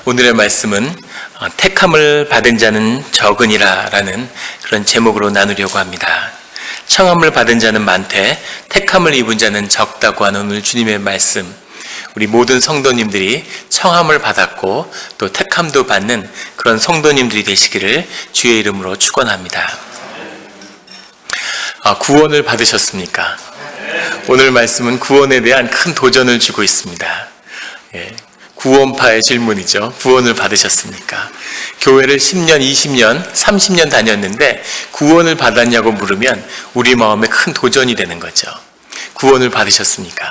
오늘의 말씀은 택함을 받은 자는 적으니라 라는 그런 제목으로 나누려고 합니다. 청함을 받은 자는 많되 택함을 입은 자는 적다고 하는 오늘 주님의 말씀, 우리 모든 성도님들이 청함을 받았고 또 택함도 받는 그런 성도님들이 되시기를 주의 이름으로 축원합니다. 구원을 받으셨습니까? 오늘 말씀은 구원에 대한 큰 도전을 주고 있습니다. 구원파의 질문이죠. 구원을 받으셨습니까? 교회를 10년, 20년, 30년 다녔는데 구원을 받았냐고 물으면 우리 마음에 큰 도전이 되는 거죠. 구원을 받으셨습니까?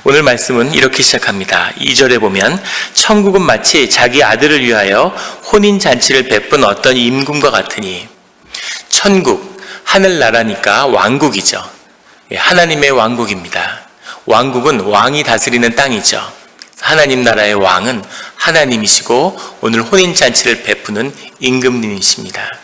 오늘 말씀은 이렇게 시작합니다. 2절에 보면 천국은 마치 자기 아들을 위하여 혼인잔치를 베푼 어떤 임금과 같으니, 천국, 하늘나라니까 왕국이죠. 하나님의 왕국입니다. 왕국은 왕이 다스리는 땅이죠. 하나님 나라의 왕은 하나님이시고 오늘 혼인잔치를 베푸는 임금님이십니다.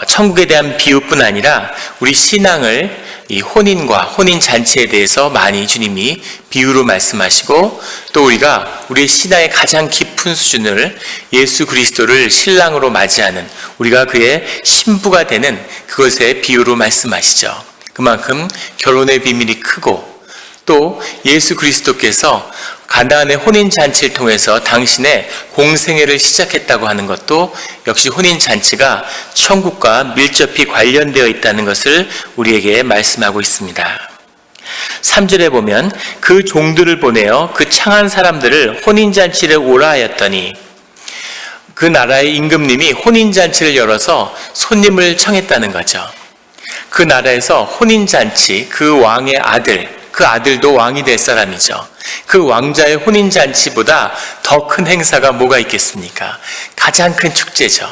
천국에 대한 비유뿐 아니라 우리 신앙을 이 혼인과 혼인잔치에 대해서 많이 주님이 비유로 말씀하시고, 또 우리가 우리의 신앙의 가장 깊은 수준을 예수 그리스도를 신랑으로 맞이하는, 우리가 그의 신부가 되는 그것의 비유로 말씀하시죠. 그만큼 결혼의 비밀이 크고, 또 예수 그리스도께서 가나안의 혼인잔치를 통해서 당신의 공생애를 시작했다고 하는 것도 역시 혼인잔치가 천국과 밀접히 관련되어 있다는 것을 우리에게 말씀하고 있습니다. 3절에 보면 그 종들을 보내어 그 창한 사람들을 혼인잔치를 오라 하였더니, 그 나라의 임금님이 혼인잔치를 열어서 손님을 청했다는 거죠. 그 나라에서 혼인잔치, 그 왕의 아들, 그 아들도 왕이 될 사람이죠. 그 왕자의 혼인잔치보다 더 큰 행사가 뭐가 있겠습니까? 가장 큰 축제죠.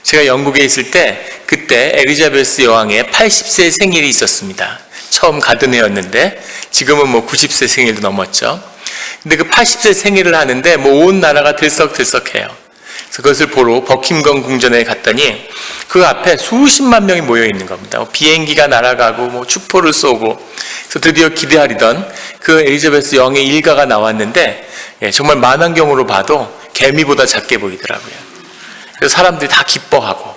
제가 영국에 있을 때 그때 엘리자베스 여왕의 80세 생일이 있었습니다. 처음 가던 해였는데 지금은 90세 생일도 넘었죠. 근데 그 80세 생일을 하는데 온 나라가 들썩들썩해요. 그래서 그것을 보러 버킹엄 궁전에 갔더니 그 앞에 수십만 명이 모여 있는 겁니다. 비행기가 날아가고 축포를 쏘고, 그래서 드디어 기대하리던 그 엘리자베스 여왕의 일가가 나왔는데 정말 만환경으로 봐도 개미보다 작게 보이더라고요. 그래서 사람들이 다 기뻐하고,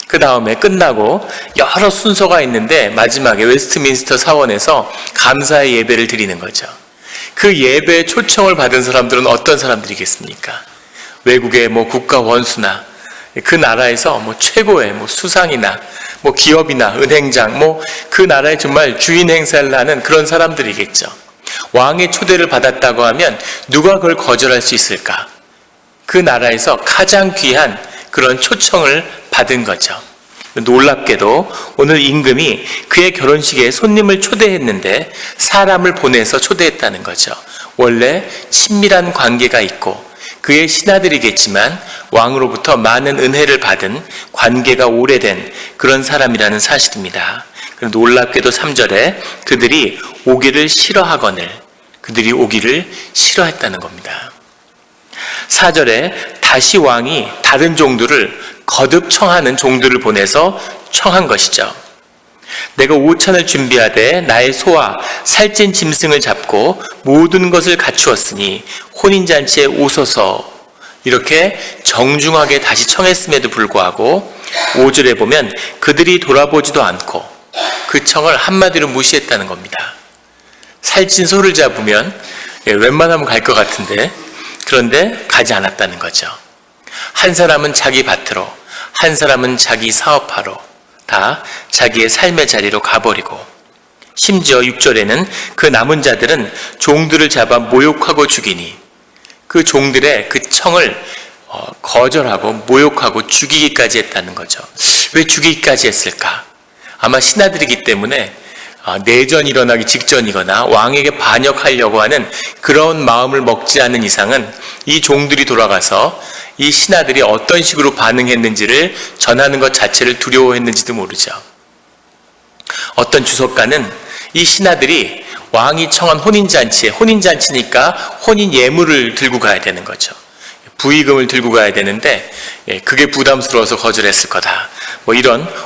그 다음에 끝나고 여러 순서가 있는데 마지막에 웨스트민스터 사원에서 감사의 예배를 드리는 거죠. 그 예배에 초청을 받은 사람들은 어떤 사람들이겠습니까? 외국의 국가 원수나 그 나라에서 최고의 수상이나 기업이나 은행장, 그 나라의 정말 주인 행사를 하는 그런 사람들이겠죠. 왕의 초대를 받았다고 하면 누가 그걸 거절할 수 있을까? 그 나라에서 가장 귀한 그런 초청을 받은 거죠. 놀랍게도 오늘 임금이 그의 결혼식에 손님을 초대했는데 사람을 보내서 초대했다는 거죠. 원래 친밀한 관계가 있고 그의 신하들이겠지만 왕으로부터 많은 은혜를 받은 관계가 오래된 그런 사람이라는 사실입니다. 놀랍게도 3절에 그들이 오기를 싫어하거늘, 그들이 오기를 싫어했다는 겁니다. 4절에 다시 왕이 다른 종들을 거듭 청하는 종들을 보내서 청한 것이죠. 내가 오찬을 준비하되 나의 소와 살찐 짐승을 잡고 모든 것을 갖추었으니 혼인잔치에 오소서, 이렇게 정중하게 다시 청했음에도 불구하고 5절에 보면 그들이 돌아보지도 않고 그 청을 한마디로 무시했다는 겁니다. 살찐 소를 잡으면 웬만하면 갈 것 같은데, 그런데 가지 않았다는 거죠. 한 사람은 자기 밭으로, 한 사람은 자기 사업하러, 다 자기의 삶의 자리로 가버리고, 심지어 6절에는 그 남은 자들은 종들을 잡아 모욕하고 죽이니, 그 종들의 그 청을 거절하고 모욕하고 죽이기까지 했다는 거죠. 왜 죽이기까지 했을까? 아마 신하들이기 때문에 내전이 일어나기 직전이거나 왕에게 반역하려고 하는 그런 마음을 먹지 않는 이상은 이 종들이 돌아가서 이 신하들이 어떤 식으로 반응했는지를 전하는 것 자체를 두려워했는지도 모르죠. 어떤 주석가는 이 신하들이 왕이 청한 혼인잔치에, 혼인잔치니까 혼인 예물을 들고 가야 되는 거죠. 부의금을 들고 가야 되는데 그게 부담스러워서 거절했을 거다.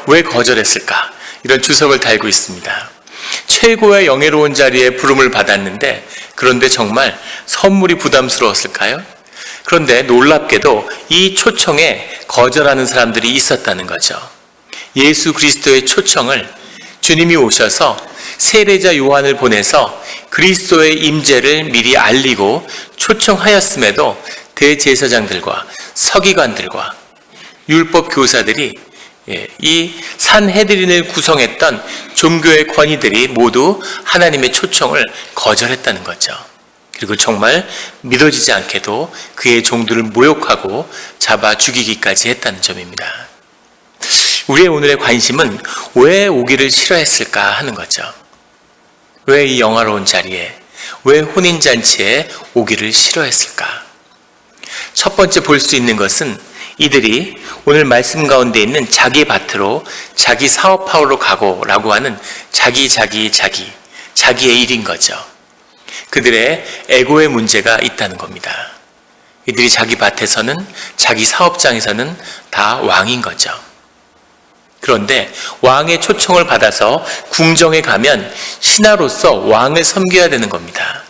왜 거절했을까? 이런 주석을 달고 있습니다. 최고의 영예로운 자리에 부름을 받았는데, 그런데 정말 선물이 부담스러웠을까요? 그런데 놀랍게도 이 초청에 거절하는 사람들이 있었다는 거죠. 예수 그리스도의 초청을 주님이 오셔서 세례자 요한을 보내서 그리스도의 임재를 미리 알리고 초청하였음에도 대제사장들과 서기관들과 율법 교사들이 이 산헤드린을 구성했던 종교의 권위들이 모두 하나님의 초청을 거절했다는 거죠. 그리고 정말 믿어지지 않게도 그의 종들을 모욕하고 잡아 죽이기까지 했다는 점입니다. 우리의 오늘의 관심은 왜 오기를 싫어했을까 하는 거죠. 왜 이 영화로운 자리에, 왜 혼인잔치에 오기를 싫어했을까? 첫 번째 볼 수 있는 것은 이들이 오늘 말씀 가운데 있는 자기 밭으로 자기 사업하러 가고라고 하는 자기의 일인 거죠. 그들의 에고의 문제가 있다는 겁니다. 이들이 자기 밭에서는, 자기 사업장에서는 다 왕인 거죠. 그런데 왕의 초청을 받아서 궁정에 가면 신하로서 왕을 섬겨야 되는 겁니다.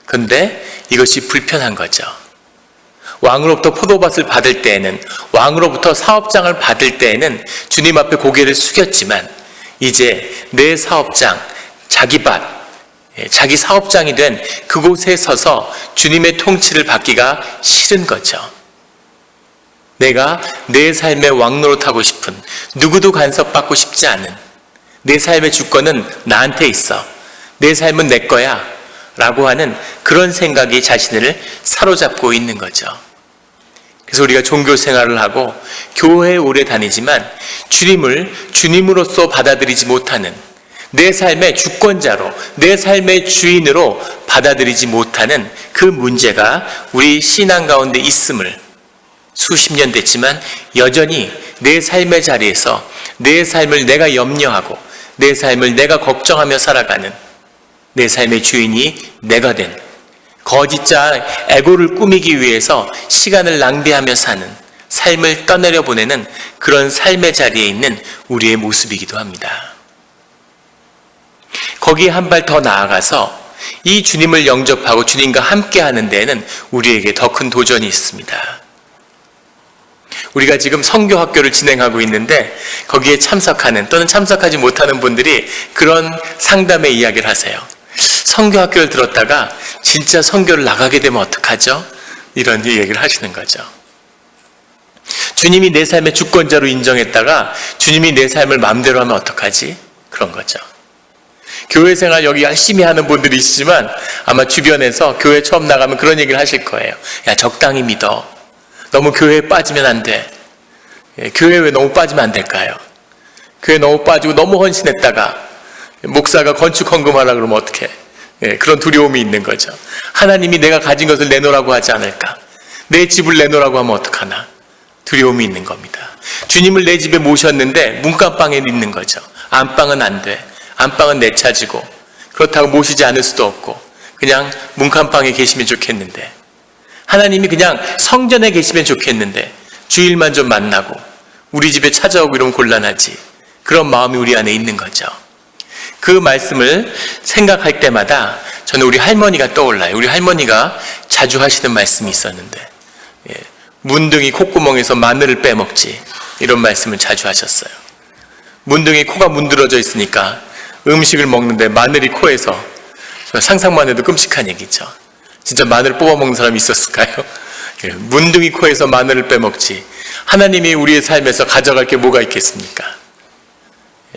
그런데 이것이 불편한 거죠. 왕으로부터 포도밭을 받을 때에는, 왕으로부터 사업장을 받을 때에는 주님 앞에 고개를 숙였지만 이제 내 사업장, 자기 밭, 자기 사업장이 된 그곳에 서서 주님의 통치를 받기가 싫은 거죠. 내가 내 삶의 왕노릇하고 싶은, 누구도 간섭받고 싶지 않은, 내 삶의 주권은 나한테 있어, 내 삶은 내 거야 라고 하는 그런 생각이 자신을 사로잡고 있는 거죠. 그래서 우리가 종교 생활을 하고 교회에 오래 다니지만 주님을 주님으로서 받아들이지 못하는, 내 삶의 주권자로, 내 삶의 주인으로 받아들이지 못하는 그 문제가 우리 신앙 가운데 있음을 수십 년 됐지만 여전히 내 삶의 자리에서 내 삶을 내가 염려하고 내 삶을 내가 걱정하며 살아가는, 내 삶의 주인이 내가 된 거짓자 에고를 꾸미기 위해서 시간을 낭비하며 사는, 삶을 떠내려 보내는 그런 삶의 자리에 있는 우리의 모습이기도 합니다. 거기에 한 발 더 나아가서 이 주님을 영접하고 주님과 함께 하는 데에는 우리에게 더 큰 도전이 있습니다. 우리가 지금 선교학교를 진행하고 있는데 거기에 참석하는 또는 참석하지 못하는 분들이 그런 상담의 이야기를 하세요. 선교학교를 들었다가 진짜 선교를 나가게 되면 어떡하죠? 이런 얘기를 하시는 거죠. 주님이 내 삶의 주권자로 인정했다가 주님이 내 삶을 마음대로 하면 어떡하지? 그런 거죠. 교회 생활 여기 열심히 하는 분들이 있지만 아마 주변에서 교회 처음 나가면 그런 얘기를 하실 거예요. 야, 적당히 믿어. 너무 교회에 빠지면 안 돼. 교회에 왜 너무 빠지면 안 될까요? 교회에 너무 빠지고 너무 헌신했다가 목사가 건축 헌금하라 그러면 어떡해? 그런 두려움이 있는 거죠. 하나님이 내가 가진 것을 내놓으라고 하지 않을까? 내 집을 내놓으라고 하면 어떡하나? 두려움이 있는 겁니다. 주님을 내 집에 모셨는데 문간방에 있는 거죠. 안방은 안 돼. 안방은 내 차지고 그렇다고 모시지 않을 수도 없고 그냥 문간방에 계시면 좋겠는데, 하나님이 그냥 성전에 계시면 좋겠는데 주일만 좀 만나고 우리 집에 찾아오고 이러면 곤란하지. 그런 마음이 우리 안에 있는 거죠. 그 말씀을 생각할 때마다 저는 우리 할머니가 떠올라요. 우리 할머니가 자주 하시는 말씀이 있었는데, 문둥이 콧구멍에서 마늘을 빼먹지, 이런 말씀을 자주 하셨어요. 문둥이 코가 문드러져 있으니까 음식을 먹는데 마늘이 코에서, 상상만 해도 끔찍한 얘기죠. 진짜 마늘 뽑아 먹는 사람이 있었을까요? 문둥이 코에서 마늘을 빼먹지, 하나님이 우리의 삶에서 가져갈 게 뭐가 있겠습니까?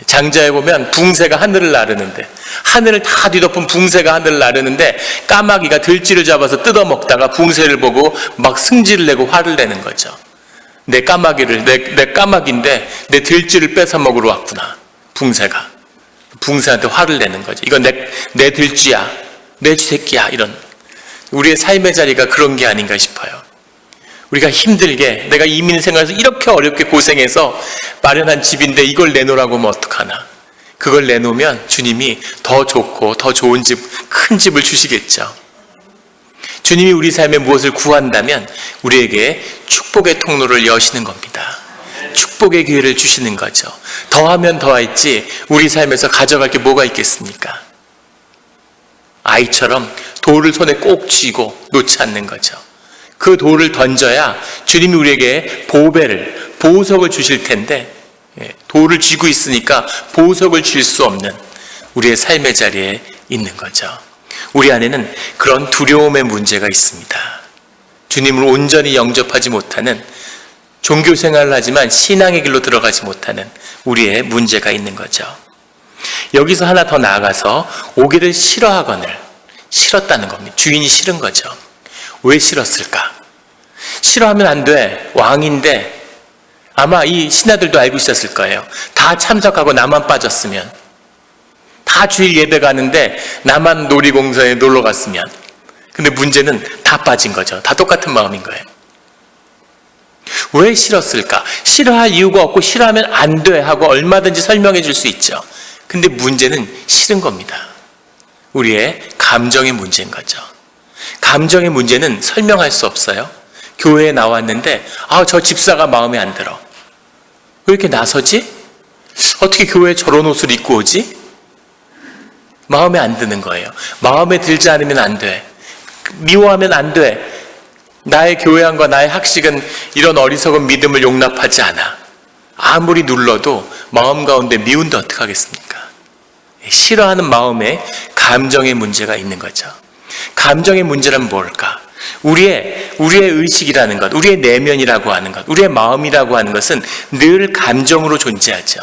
장자에 보면 붕새가 하늘을 나르는데, 하늘을 다 뒤덮은 붕새가 하늘을 나르는데 까마귀가 들쥐를 잡아서 뜯어먹다가 붕새를 보고 막 승질을 내고 화를 내는 거죠. 내 까마귀를, 내 까마귀인데 내 들쥐를 뺏어 먹으러 왔구나. 붕새한테 화를 내는 거죠. 이건 내 들쥐야, 내 쥐새끼야. 이런 우리의 삶의 자리가 그런 게 아닌가 싶어요. 우리가 힘들게, 내가 이민 생활에서 이렇게 어렵게 고생해서 마련한 집인데 이걸 내놓으라고 하면 어떡하나. 그걸 내놓으면 주님이 더 좋고 더 좋은 집, 큰 집을 주시겠죠. 주님이 우리 삶에 무엇을 구한다면 우리에게 축복의 통로를 여시는 겁니다. 축복의 기회를 주시는 거죠. 더하면 더할지 우리 삶에서 가져갈 게 뭐가 있겠습니까? 아이처럼 돌을 손에 꼭 쥐고 놓지 않는 거죠. 그 돌을 던져야 주님이 우리에게 보석을 주실 텐데, 돌을 쥐고 있으니까 보석을 줄 수 없는 우리의 삶의 자리에 있는 거죠. 우리 안에는 그런 두려움의 문제가 있습니다. 주님을 온전히 영접하지 못하는, 종교 생활을 하지만 신앙의 길로 들어가지 못하는 우리의 문제가 있는 거죠. 여기서 하나 더 나아가서 오기를 싫어하거늘, 싫었다는 겁니다. 주인이 싫은 거죠. 왜 싫었을까? 싫어하면 안 돼. 왕인데. 아마 이 신하들도 알고 있었을 거예요. 다 참석하고 나만 빠졌으면, 다 주일 예배 가는데 나만 놀이공원에 놀러 갔으면. 근데 문제는 다 빠진 거죠. 다 똑같은 마음인 거예요. 왜 싫었을까? 싫어할 이유가 없고 싫어하면 안 돼 하고 얼마든지 설명해 줄 수 있죠. 근데 문제는 싫은 겁니다. 우리의 감정의 문제인 거죠. 감정의 문제는 설명할 수 없어요. 교회에 나왔는데 저 집사가 마음에 안 들어. 왜 이렇게 나서지? 어떻게 교회에 저런 옷을 입고 오지? 마음에 안 드는 거예요. 마음에 들지 않으면 안 돼. 미워하면 안 돼. 나의 교회안과 나의 학식은 이런 어리석은 믿음을 용납하지 않아. 아무리 눌러도 마음 가운데 미운데 어떡하겠습니까? 싫어하는 마음에 감정의 문제가 있는 거죠. 감정의 문제란 뭘까? 우리의 의식이라는 것, 우리의 내면이라고 하는 것, 우리의 마음이라고 하는 것은 늘 감정으로 존재하죠.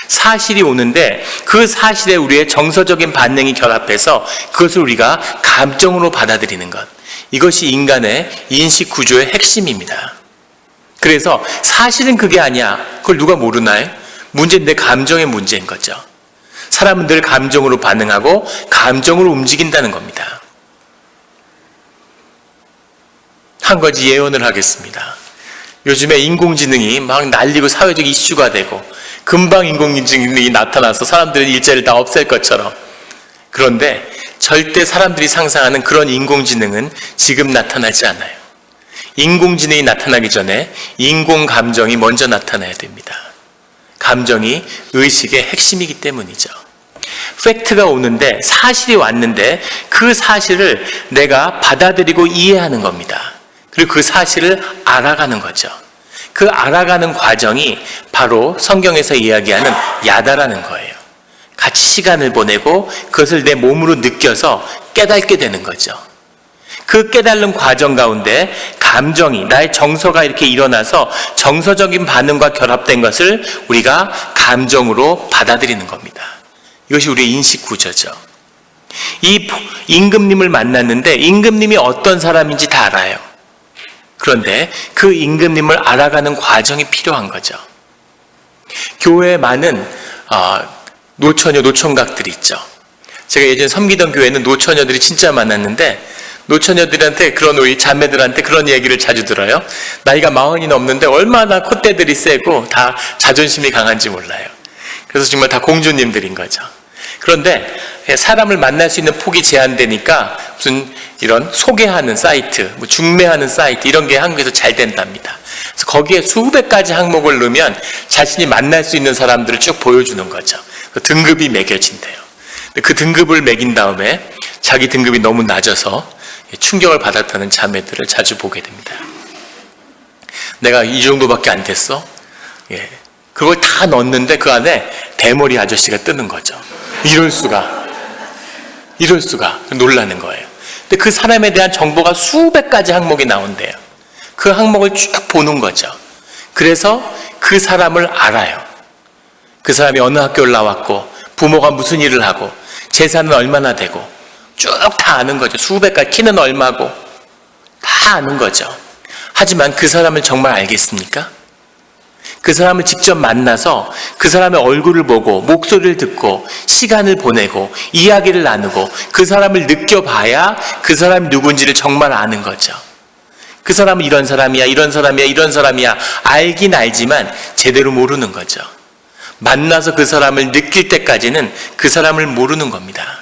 사실이 오는데 그 사실에 우리의 정서적인 반응이 결합해서 그것을 우리가 감정으로 받아들이는 것, 이것이 인간의 인식 구조의 핵심입니다. 그래서 사실은 그게 아니야. 그걸 누가 모르나요? 문제는 내 감정의 문제인 거죠. 사람은 늘 감정으로 반응하고 감정으로 움직인다는 겁니다. 한 가지 예언을 하겠습니다. 요즘에 인공지능이 막 날리고 사회적 이슈가 되고 금방 인공지능이 나타나서 사람들의 일자리를 다 없앨 것처럼, 그런데 절대 사람들이 상상하는 그런 인공지능은 지금 나타나지 않아요. 인공지능이 나타나기 전에 인공감정이 먼저 나타나야 됩니다. 감정이 의식의 핵심이기 때문이죠. 팩트가 오는데, 사실이 왔는데 그 사실을 내가 받아들이고 이해하는 겁니다. 그리고 그 사실을 알아가는 거죠. 그 알아가는 과정이 바로 성경에서 이야기하는 야다라는 거예요. 같이 시간을 보내고 그것을 내 몸으로 느껴서 깨닫게 되는 거죠. 그 깨달는 과정 가운데 감정이, 나의 정서가 이렇게 일어나서 정서적인 반응과 결합된 것을 우리가 감정으로 받아들이는 겁니다. 이것이 우리의 인식 구조죠. 이 임금님을 만났는데 임금님이 어떤 사람인지 다 알아요. 그런데 그 임금님을 알아가는 과정이 필요한 거죠. 교회에 많은 노처녀, 노총각들이 있죠. 제가 예전에 섬기던 교회는 노처녀들이 진짜 많았는데, 노처녀들한테, 그런 우리 자매들한테 그런 얘기를 자주 들어요. 나이가 40이 넘는데 얼마나 콧대들이 세고 다 자존심이 강한지 몰라요. 그래서 정말 다 공주님들인 거죠. 그런데 사람을 만날 수 있는 폭이 제한되니까 무슨 이런 소개하는 사이트, 중매하는 사이트, 이런 게 한국에서 잘 된답니다. 그래서 거기에 수백 가지 항목을 넣으면 자신이 만날 수 있는 사람들을 쭉 보여주는 거죠. 등급이 매겨진대요. 그 등급을 매긴 다음에 자기 등급이 너무 낮아서 충격을 받았다는 자매들을 자주 보게 됩니다. 내가 이 정도밖에 안 됐어? 그걸 다 넣었는데 그 안에 대머리 아저씨가 뜨는 거죠. 이럴 수가 놀라는 거예요. 근데 그 사람에 대한 정보가 수백 가지 항목이 나온대요. 그 항목을 쭉 보는 거죠. 그래서 그 사람을 알아요. 그 사람이 어느 학교를 나왔고, 부모가 무슨 일을 하고, 재산은 얼마나 되고, 쭉 다 아는 거죠. 수백 가지, 키는 얼마고, 다 아는 거죠. 하지만 그 사람을 정말 알겠습니까? 그 사람을 직접 만나서 그 사람의 얼굴을 보고 목소리를 듣고 시간을 보내고 이야기를 나누고 그 사람을 느껴봐야 그 사람이 누군지를 정말 아는 거죠. 그 사람은 이런 사람이야, 이런 사람이야, 이런 사람이야, 알긴 알지만 제대로 모르는 거죠. 만나서 그 사람을 느낄 때까지는 그 사람을 모르는 겁니다.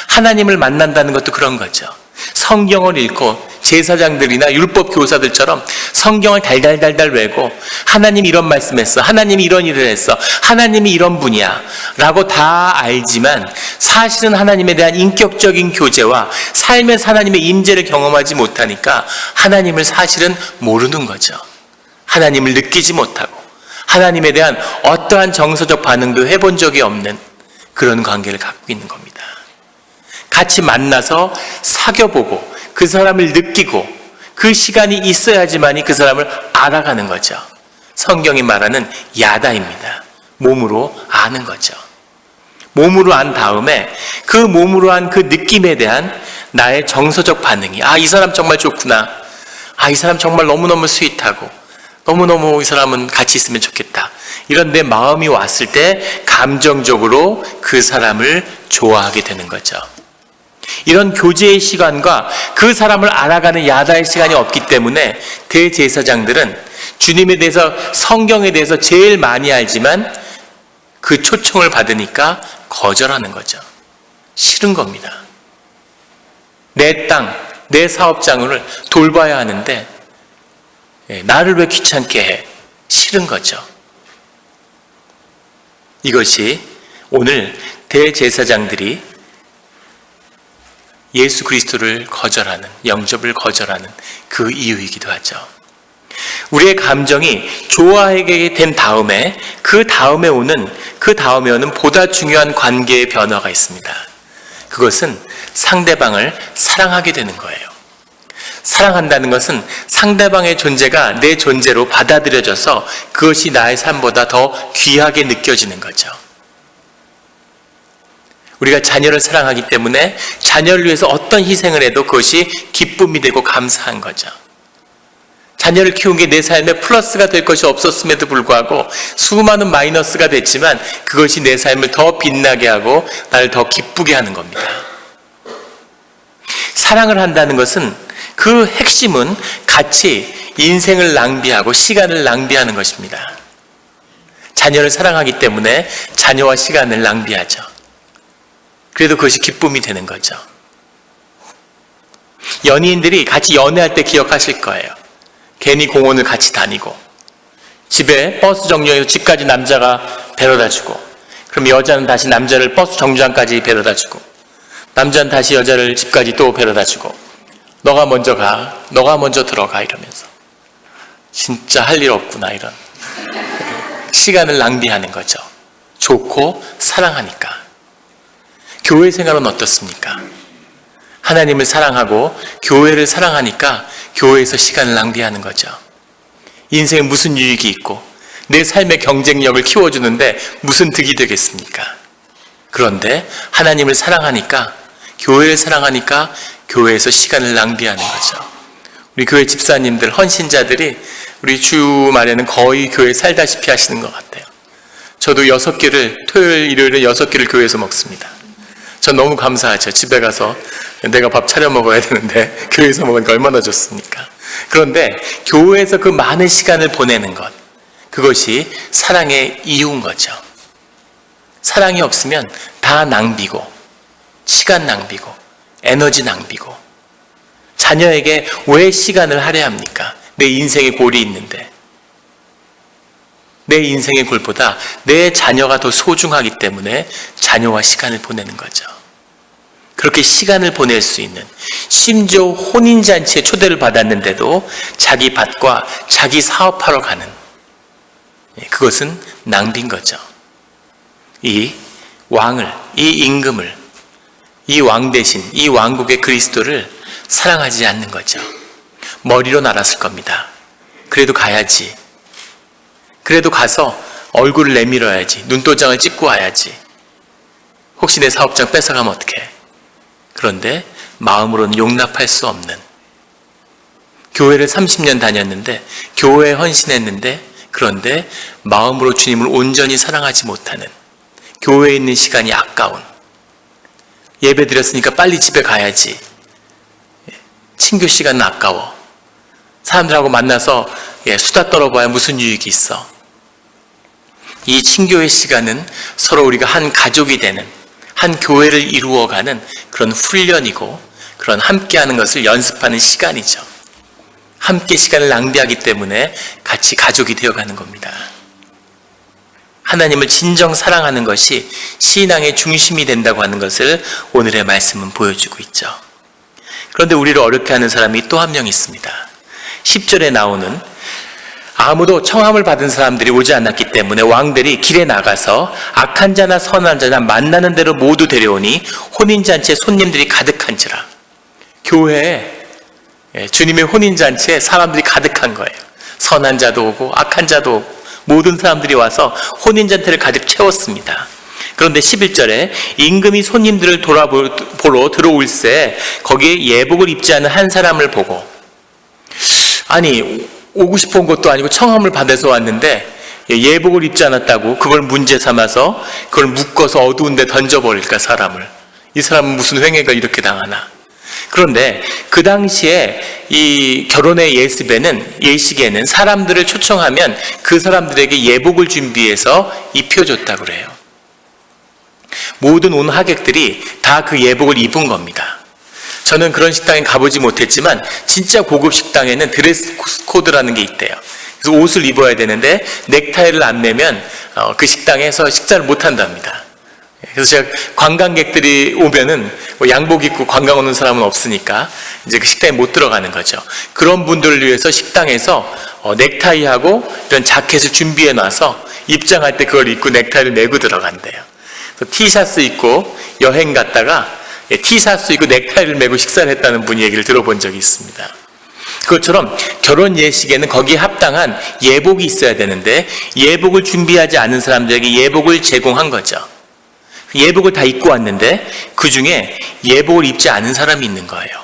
하나님을 만난다는 것도 그런 거죠. 성경을 읽고 제사장들이나 율법 교사들처럼 성경을 달달달달 외고 하나님이 이런 말씀했어, 하나님이 이런 일을 했어, 하나님이 이런 분이야 라고 다 알지만 사실은 하나님에 대한 인격적인 교제와 삶에서 하나님의 임재를 경험하지 못하니까 하나님을 사실은 모르는 거죠. 하나님을 느끼지 못하고 하나님에 대한 어떠한 정서적 반응도 해본 적이 없는 그런 관계를 갖고 있는 겁니다. 같이 만나서 사귀어보고 그 사람을 느끼고 그 시간이 있어야지만이 그 사람을 알아가는 거죠. 성경이 말하는 야다입니다. 몸으로 아는 거죠. 몸으로 안 다음에 그 몸으로 한 그 느낌에 대한 나의 정서적 반응이, 이 사람 정말 좋구나, 이 사람 정말 너무너무 스윗하고 너무너무 이 사람은 같이 있으면 좋겠다, 이런 내 마음이 왔을 때 감정적으로 그 사람을 좋아하게 되는 거죠. 이런 교제의 시간과 그 사람을 알아가는 야다의 시간이 없기 때문에 대제사장들은 주님에 대해서, 성경에 대해서 제일 많이 알지만 그 초청을 받으니까 거절하는 거죠. 싫은 겁니다. 내 땅, 내 사업장을 돌봐야 하는데 나를 왜 귀찮게 해? 싫은 거죠. 이것이 오늘 대제사장들이 예수 그리스도를 거절하는, 영접을 거절하는 그 이유이기도 하죠. 우리의 감정이 좋아하게 된 다음에 그 다음에 오는 보다 중요한 관계의 변화가 있습니다. 그것은 상대방을 사랑하게 되는 거예요. 사랑한다는 것은 상대방의 존재가 내 존재로 받아들여져서 그것이 나의 삶보다 더 귀하게 느껴지는 거죠. 우리가 자녀를 사랑하기 때문에 자녀를 위해서 어떤 희생을 해도 그것이 기쁨이 되고 감사한 거죠. 자녀를 키운 게 내 삶에 플러스가 될 것이 없었음에도 불구하고 수많은 마이너스가 됐지만 그것이 내 삶을 더 빛나게 하고 나를 더 기쁘게 하는 겁니다. 사랑을 한다는 것은 그 핵심은 같이 인생을 낭비하고 시간을 낭비하는 것입니다. 자녀를 사랑하기 때문에 자녀와 시간을 낭비하죠. 그래도 그것이 기쁨이 되는 거죠. 연인들이 같이 연애할 때 기억하실 거예요. 괜히 공원을 같이 다니고 집에 버스 정류장에서 집까지 남자가 데려다주고, 그럼 여자는 다시 남자를 버스 정류장까지 데려다주고, 남자는 다시 여자를 집까지 또 데려다주고, 너가 먼저 가, 너가 먼저 들어가, 이러면서 진짜 할 일 없구나, 이런 시간을 낭비하는 거죠. 좋고 사랑하니까. 교회 생활은 어떻습니까? 하나님을 사랑하고 교회를 사랑하니까 교회에서 시간을 낭비하는 거죠. 인생에 무슨 유익이 있고 내 삶의 경쟁력을 키워주는데 무슨 득이 되겠습니까? 그런데 하나님을 사랑하니까, 교회를 사랑하니까 교회에서 시간을 낭비하는 거죠. 우리 교회 집사님들, 헌신자들이 우리 주말에는 거의 교회 살다시피 하시는 것 같아요. 저도 6끼를, 토요일, 일요일에 6끼를 교회에서 먹습니다. 전 너무 감사하죠. 집에 가서 내가 밥 차려 먹어야 되는데 교회에서 먹으니까 얼마나 좋습니까? 그런데 교회에서 그 많은 시간을 보내는 것, 그것이 사랑의 이유인 거죠. 사랑이 없으면 다 낭비고, 시간 낭비고, 에너지 낭비고, 자녀에게 왜 시간을 할애합니까? 내 인생의 골이 있는데. 내 인생의 골보다 내 자녀가 더 소중하기 때문에 자녀와 시간을 보내는 거죠. 그렇게 시간을 보낼 수 있는, 심지어 혼인잔치에 초대를 받았는데도 자기 밭과 자기 사업하러 가는, 그것은 낭비인 거죠. 이 왕을, 이 임금을, 이 왕 대신 이 왕국의 그리스도를 사랑하지 않는 거죠. 머리로 알았을 겁니다. 그래도 가야지. 그래도 가서 얼굴을 내밀어야지. 눈도장을 찍고 와야지. 혹시 내 사업장 뺏어가면 어떡해. 그런데 마음으로는 용납할 수 없는, 교회를 30년 다녔는데, 교회에 헌신했는데, 그런데 마음으로 주님을 온전히 사랑하지 못하는, 교회에 있는 시간이 아까운, 예배 드렸으니까 빨리 집에 가야지, 친교 시간은 아까워, 사람들하고 만나서 수다 떨어봐야 무슨 유익이 있어. 이 친교의 시간은 서로 우리가 한 가족이 되는, 한 교회를 이루어가는 그런 훈련이고, 그런 함께하는 것을 연습하는 시간이죠. 함께 시간을 낭비하기 때문에 같이 가족이 되어가는 겁니다. 하나님을 진정 사랑하는 것이 신앙의 중심이 된다고 하는 것을 오늘의 말씀은 보여주고 있죠. 그런데 우리를 어렵게 하는 사람이 또 한 명 있습니다. 10절에 나오는 아무도 청함을 받은 사람들이 오지 않았기 때문에 왕들이 길에 나가서 악한 자나 선한 자나 만나는 대로 모두 데려오니 혼인잔치에 손님들이 가득한지라. 교회에 주님의 혼인잔치에 사람들이 가득한 거예요. 선한 자도 오고 악한 자도 오고 모든 사람들이 와서 혼인잔치를 가득 채웠습니다. 그런데 11절에 임금이 손님들을 돌아보러 들어올새 거기에 예복을 입지 않은 한 사람을 보고, 아니 오고 싶어 온 것도 아니고 청함을 받아서 왔는데 예복을 입지 않았다고 그걸 문제 삼아서 그걸 묶어서 어두운 데 던져버릴까 사람을. 이 사람은 무슨 횡예가 이렇게 당하나. 그런데 그 당시에 이 결혼의 예식에는 사람들을 초청하면 그 사람들에게 예복을 준비해서 입혀줬다고 그래요. 모든 온 하객들이 다 그 예복을 입은 겁니다. 저는 그런 식당에 가보지 못했지만 진짜 고급 식당에는 드레스 코드라는 게 있대요. 그래서 옷을 입어야 되는데 넥타이를 안 매면 그 식당에서 식사를 못 한답니다. 그래서 제가 관광객들이 오면은 양복 입고 관광 오는 사람은 없으니까 이제 그 식당에 못 들어가는 거죠. 그런 분들을 위해서 식당에서 넥타이하고 이런 자켓을 준비해 놔서 입장할 때 그걸 입고 넥타이를 메고 들어간대요. 그래서 티셔츠 입고 여행 갔다가 티셔츠 입고 넥타이를 메고 식사를 했다는 분 얘기를 들어본 적이 있습니다. 그것처럼 결혼 예식에는 거기에 합당한 예복이 있어야 되는데 예복을 준비하지 않은 사람들에게 예복을 제공한 거죠. 예복을 다 입고 왔는데 그 중에 예복을 입지 않은 사람이 있는 거예요.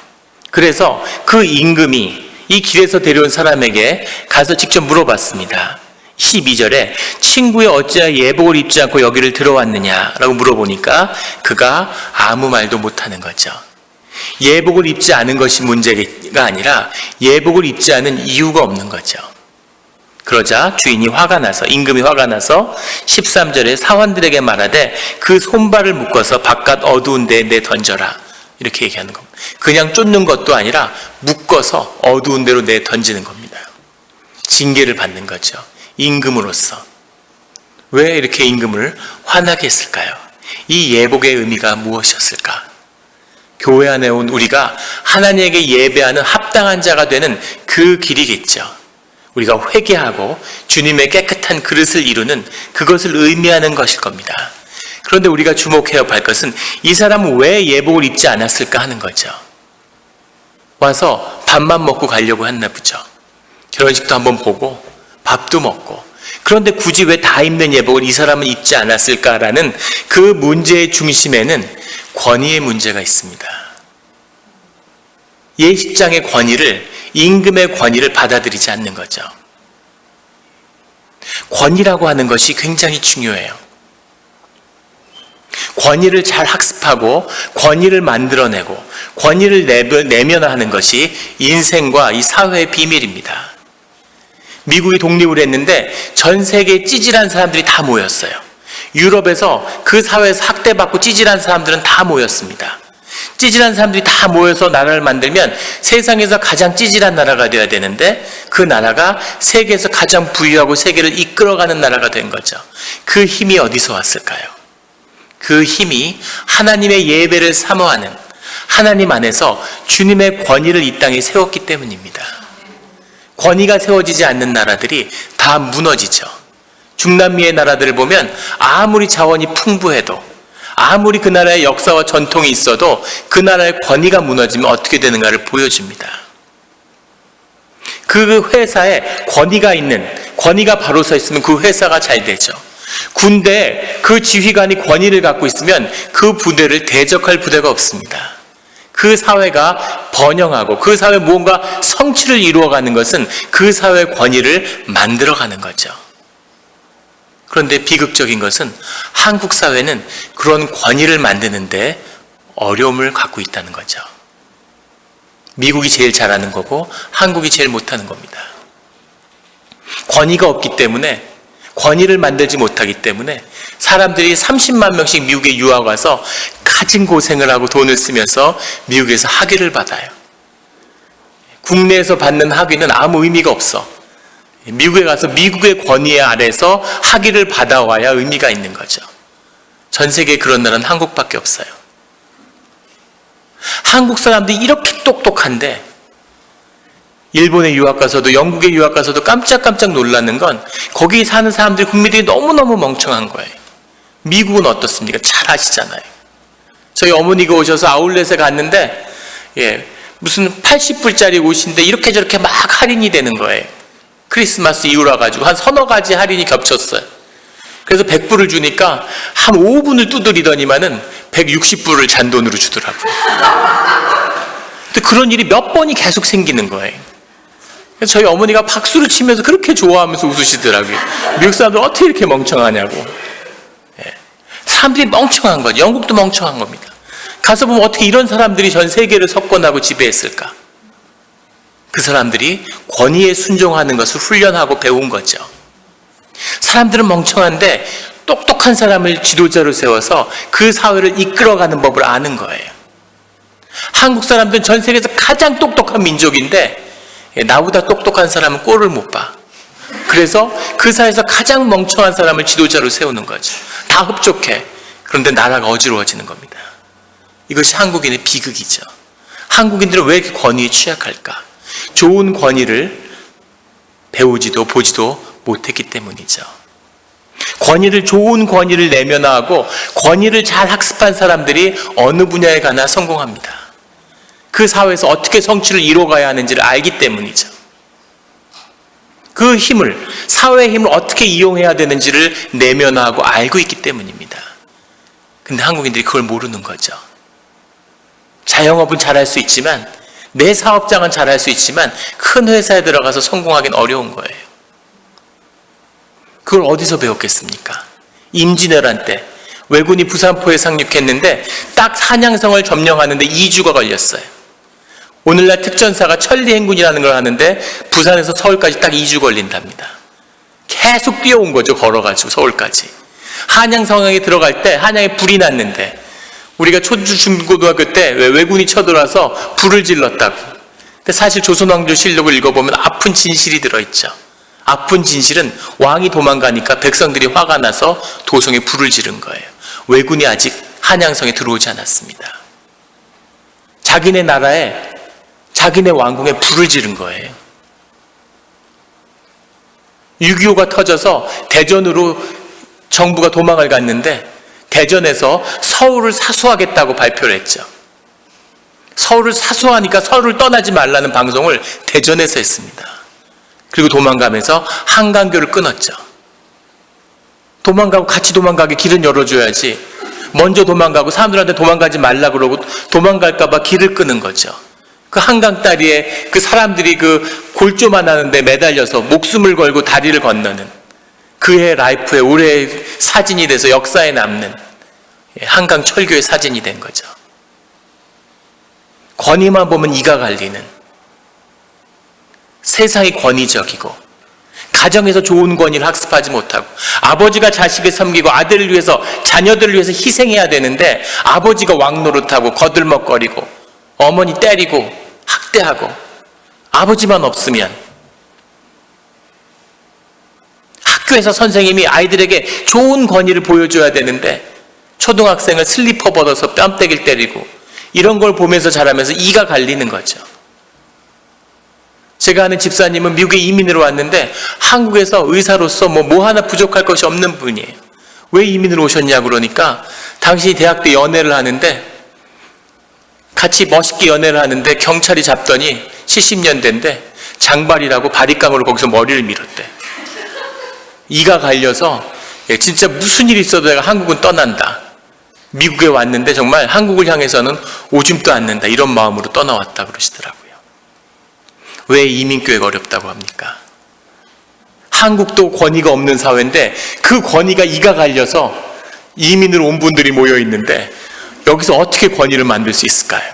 그래서 그 임금이 이 길에서 데려온 사람에게 가서 직접 물어봤습니다. 12절에 친구에 어찌하여 예복을 입지 않고 여기를 들어왔느냐라고 물어보니까 그가 아무 말도 못하는 거죠. 예복을 입지 않은 것이 문제가 아니라 예복을 입지 않은 이유가 없는 거죠. 그러자 주인이 화가 나서, 임금이 화가 나서 13절에 사환들에게 말하되 그 손발을 묶어서 바깥 어두운 데에 내 던져라, 이렇게 얘기하는 겁니다. 그냥 쫓는 것도 아니라 묶어서 어두운 데로 내 던지는 겁니다. 징계를 받는 거죠. 임금으로서. 왜 이렇게 임금을 화나게 했을까요? 이 예복의 의미가 무엇이었을까? 교회 안에 온 우리가 하나님에게 예배하는 합당한 자가 되는 그 길이겠죠. 우리가 회개하고 주님의 깨끗한 그릇을 이루는 그것을 의미하는 것일 겁니다. 그런데 우리가 주목해야 할 것은 이 사람은 왜 예복을 입지 않았을까 하는 거죠. 와서 밥만 먹고 가려고 했나 보죠. 결혼식도 한번 보고 밥도 먹고. 그런데 굳이 왜 다 입는 예복을 이 사람은 입지 않았을까라는 그 문제의 중심에는 권위의 문제가 있습니다. 예식장의 권위를, 임금의 권위를 받아들이지 않는 거죠. 권위라고 하는 것이 굉장히 중요해요. 권위를 잘 학습하고 권위를 만들어내고 권위를 내면화하는 것이 인생과 이 사회의 비밀입니다. 미국이 독립을 했는데 전 세계에 찌질한 사람들이 다 모였어요. 유럽에서 그 사회에서 학대받고 찌질한 사람들은 다 모였습니다. 찌질한 사람들이 다 모여서 나라를 만들면 세상에서 가장 찌질한 나라가 되어야 되는데 그 나라가 세계에서 가장 부유하고 세계를 이끌어가는 나라가 된 거죠. 그 힘이 어디서 왔을까요? 그 힘이 하나님의 예배를 사모하는 하나님 안에서 주님의 권위를 이 땅에 세웠기 때문입니다. 권위가 세워지지 않는 나라들이 다 무너지죠. 중남미의 나라들을 보면 아무리 자원이 풍부해도, 아무리 그 나라의 역사와 전통이 있어도 그 나라의 권위가 무너지면 어떻게 되는가를 보여줍니다. 그 회사에 권위가 있는, 권위가 바로 서 있으면 그 회사가 잘 되죠. 군대에 그 지휘관이 권위를 갖고 있으면 그 부대를 대적할 부대가 없습니다. 그 사회가 번영하고 그 사회에 무언가 성취를 이루어가는 것은 그 사회의 권위를 만들어가는 거죠. 그런데 비극적인 것은 한국 사회는 그런 권위를 만드는데 어려움을 갖고 있다는 거죠. 미국이 제일 잘하는 거고 한국이 제일 못하는 겁니다. 권위가 없기 때문에, 권위를 만들지 못하기 때문에 사람들이 30만 명씩 미국에 유학 와서 갖은 고생을 하고 돈을 쓰면서 미국에서 학위를 받아요. 국내에서 받는 학위는 아무 의미가 없어. 미국에 가서 미국의 권위 아래서 학위를 받아와야 의미가 있는 거죠. 전 세계에 그런 나라는 한국밖에 없어요. 한국 사람들이 이렇게 똑똑한데 일본에 유학 가서도 영국에 유학 가서도 깜짝깜짝 놀라는 건 거기 사는 사람들이 국민들이 너무너무 멍청한 거예요. 미국은 어떻습니까? 잘 아시잖아요. 저희 어머니가 오셔서 아울렛에 갔는데 무슨 80불짜리 옷인데 이렇게 저렇게 막 할인이 되는 거예요. 크리스마스 이후라 가지고 한 서너 가지 할인이 겹쳤어요. 그래서 100불을 주니까 한 5분을 두드리더니만은 160불을 잔돈으로 주더라고요. 근데 그런 일이 몇 번이 계속 생기는 거예요. 그래서 저희 어머니가 박수를 치면서 그렇게 좋아하면서 웃으시더라고요. 미국 사람들 어떻게 이렇게 멍청하냐고. 사람들이 멍청한 거죠. 영국도 멍청한 겁니다. 가서 보면 어떻게 이런 사람들이 전 세계를 석권하고 지배했을까? 그 사람들이 권위에 순종하는 것을 훈련하고 배운 거죠. 사람들은 멍청한데 똑똑한 사람을 지도자로 세워서 그 사회를 이끌어가는 법을 아는 거예요. 한국 사람들은 전 세계에서 가장 똑똑한 민족인데 나보다 똑똑한 사람은 꼴을 못 봐. 그래서 그 사회에서 가장 멍청한 사람을 지도자로 세우는 거죠. 다 흡족해. 그런데 나라가 어지러워지는 겁니다. 이것이 한국인의 비극이죠. 한국인들은 왜 이렇게 권위에 취약할까? 좋은 권위를 배우지도 보지도 못했기 때문이죠. 좋은 권위를 내면화하고 권위를 잘 학습한 사람들이 어느 분야에 가나 성공합니다. 그 사회에서 어떻게 성취를 이뤄가야 하는지를 알기 때문이죠. 그 힘을, 사회의 힘을 어떻게 이용해야 되는지를 내면화하고 알고 있기 때문입니다. 근데 한국인들이 그걸 모르는 거죠. 자영업은 잘할 수 있지만, 내 사업장은 잘할 수 있지만 큰 회사에 들어가서 성공하기는 어려운 거예요. 그걸 어디서 배웠겠습니까? 임진왜란 때 왜군이 부산포에 상륙했는데 딱 한양성을 점령하는데 2주가 걸렸어요. 오늘날 특전사가 천리행군이라는 걸 하는데 부산에서 서울까지 딱 2주 걸린답니다. 계속 뛰어온 거죠. 걸어가지고 서울까지. 한양성에 들어갈 때 한양에 불이 났는데 우리가 중고등학교 때 왜군이 쳐들어와서 불을 질렀다고. 근데 사실 조선왕조실록을 읽어보면 아픈 진실이 들어있죠. 아픈 진실은 왕이 도망가니까 백성들이 화가 나서 도성에 불을 지른 거예요. 왜군이 아직 한양성에 들어오지 않았습니다. 자기네 나라에, 자기네 왕궁에 불을 지른 거예요. 6.25가 터져서 대전으로 정부가 도망을 갔는데 대전에서 서울을 사수하겠다고 발표를 했죠. 서울을 사수하니까 서울을 떠나지 말라는 방송을 대전에서 했습니다. 그리고 도망가면서 한강교를 끊었죠. 도망가고 같이 도망가게 길은 열어줘야지. 먼저 도망가고 사람들한테 도망가지 말라 그러고 도망갈까봐 길을 끄는 거죠. 그 한강 다리에 그 사람들이 그 골조만 하는데 매달려서 목숨을 걸고 다리를 건너는 그의 라이프의 올해의 사진이 돼서 역사에 남는 한강 철교의 사진이 된 거죠. 권위만 보면 이가 갈리는, 세상이 권위적이고 가정에서 좋은 권위를 학습하지 못하고 아버지가 자식을 섬기고 아들을 위해서 자녀들을 위해서 희생해야 되는데 아버지가 왕노릇하고 거들먹거리고 어머니 때리고 학대하고 아버지만 없으면 학교에서 선생님이 아이들에게 좋은 권위를 보여줘야 되는데 초등학생을 슬리퍼 벗어서 뺨때기를 때리고 이런 걸 보면서 자라면서 이가 갈리는 거죠. 제가 아는 집사님은 미국에 이민을 왔는데 한국에서 의사로서 뭐 하나 부족할 것이 없는 분이에요. 왜 이민을 오셨냐 그러니까 당신이 대학 때 연애를 하는데 같이 멋있게 연애를 하는데 경찰이 잡더니 70년대인데 장발이라고 바리깡으로 거기서 머리를 밀었대. 이가 갈려서 진짜 무슨 일이 있어도 내가 한국은 떠난다. 미국에 왔는데 정말 한국을 향해서는 오줌도 않는다. 이런 마음으로 떠나왔다 그러시더라고요. 왜 이민교회가 어렵다고 합니까? 한국도 권위가 없는 사회인데 그 권위가 이가 갈려서 이민으로 온 분들이 모여 있는데 여기서 어떻게 권위를 만들 수 있을까요?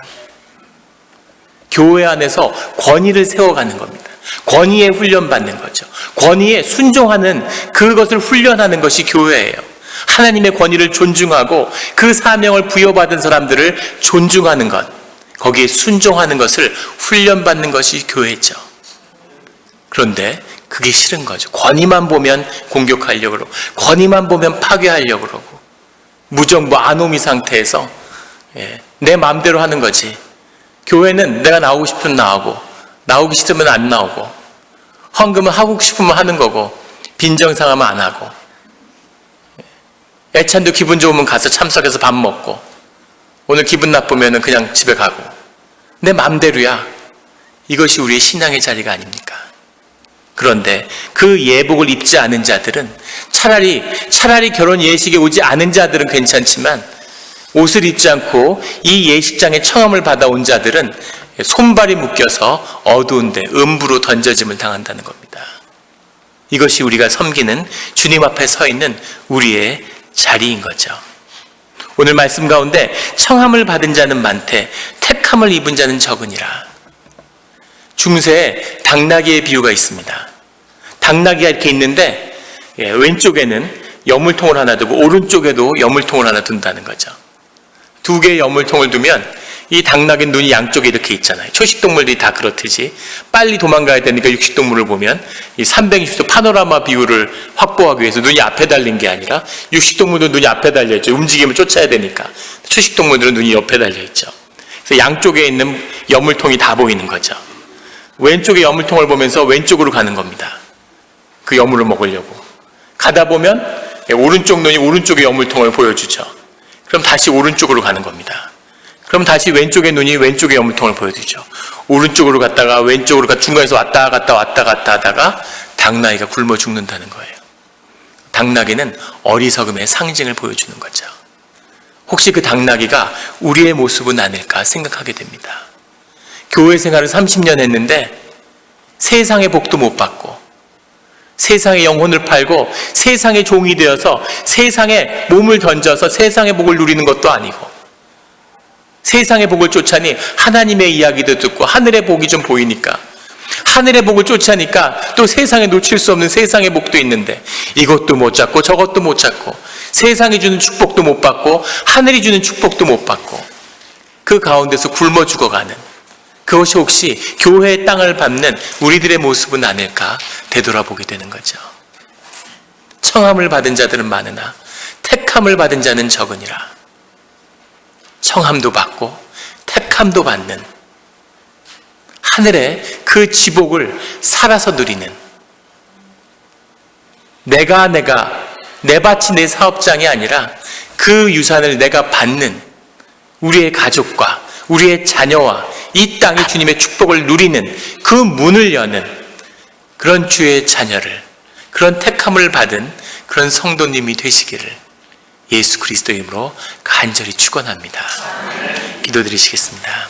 교회 안에서 권위를 세워가는 겁니다. 권위에 훈련받는 거죠. 권위에 순종하는 그것을 훈련하는 것이 교회예요. 하나님의 권위를 존중하고 그 사명을 부여받은 사람들을 존중하는 것, 거기에 순종하는 것을 훈련받는 것이 교회죠. 그런데 그게 싫은 거죠. 권위만 보면 공격하려고 그러고, 권위만 보면 파괴하려고 그러고, 무정부 아노미 상태에서 내 마음대로 하는 거지. 교회는 내가 나오고 싶으면 나오고, 나오기 싫으면 안 나오고, 헌금은 하고 싶으면 하는 거고, 빈정상하면 안 하고, 애찬도 기분 좋으면 가서 참석해서 밥 먹고, 오늘 기분 나쁘면 그냥 집에 가고, 내 마음대로야. 이것이 우리의 신앙의 자리가 아닙니까? 그런데 그 예복을 입지 않은 자들은 차라리 결혼 예식에 오지 않은 자들은 괜찮지만, 옷을 입지 않고 이 예식장의 청함을 받아온 자들은 손발이 묶여서 어두운데 음부로 던져짐을 당한다는 겁니다. 이것이 우리가 섬기는 주님 앞에 서 있는 우리의 자리인 거죠. 오늘 말씀 가운데 청함을 받은 자는 많되 택함을 입은 자는 적으니라. 중세에 당나귀의 비유가 있습니다. 당나귀가 이렇게 있는데 왼쪽에는 여물통을 하나 두고 오른쪽에도 여물통을 하나 둔다는 거죠. 두 개의 여물통을 두면 이 당나귀 눈이 양쪽에 이렇게 있잖아요. 초식동물들이 다 그렇듯이 빨리 도망가야 되니까 육식동물을 보면 이 360도 파노라마 비율을 확보하기 위해서 눈이 앞에 달린 게 아니라, 육식동물도 눈이 앞에 달려있죠. 움직임을 쫓아야 되니까. 초식동물들은 눈이 옆에 달려있죠. 그래서 양쪽에 있는 여물통이 다 보이는 거죠. 왼쪽의 여물통을 보면서 왼쪽으로 가는 겁니다. 그 여물을 먹으려고. 가다 보면 오른쪽 눈이 오른쪽의 여물통을 보여주죠. 그럼 다시 오른쪽으로 가는 겁니다. 그럼 다시 왼쪽의 눈이 왼쪽의 여물통을 보여주죠. 오른쪽으로 갔다가 왼쪽으로 중간에서 왔다 갔다 하다가 당나귀가 굶어 죽는다는 거예요. 당나귀는 어리석음의 상징을 보여주는 거죠. 혹시 그 당나귀가 우리의 모습은 아닐까 생각하게 됩니다. 교회 생활을 30년 했는데 세상의 복도 못 받고, 세상의 영혼을 팔고 세상의 종이 되어서 세상에 몸을 던져서 세상의 복을 누리는 것도 아니고, 세상의 복을 쫓아니 하나님의 이야기도 듣고 하늘의 복이 좀 보이니까, 하늘의 복을 쫓아니까 또 세상에 놓칠 수 없는 세상의 복도 있는데 이것도 못 찾고 저것도 못 찾고, 세상이 주는 축복도 못 받고 하늘이 주는 축복도 못 받고, 그 가운데서 굶어 죽어가는, 그것이 혹시 교회의 땅을 밟는 우리들의 모습은 아닐까 되돌아보게 되는 거죠. 청함을 받은 자들은 많으나 택함을 받은 자는 적으니라. 청함도 받고 택함도 받는, 하늘의 그 지복을 살아서 누리는, 내가 내 밭이 내 사업장이 아니라 그 유산을 내가 받는, 우리의 가족과 우리의 자녀와 이 땅이 주님의 축복을 누리는 그 문을 여는 그런 주의 자녀를, 그런 택함을 받은 그런 성도님이 되시기를 예수 그리스도의 이름으로 간절히 축원합니다. 기도드리시겠습니다.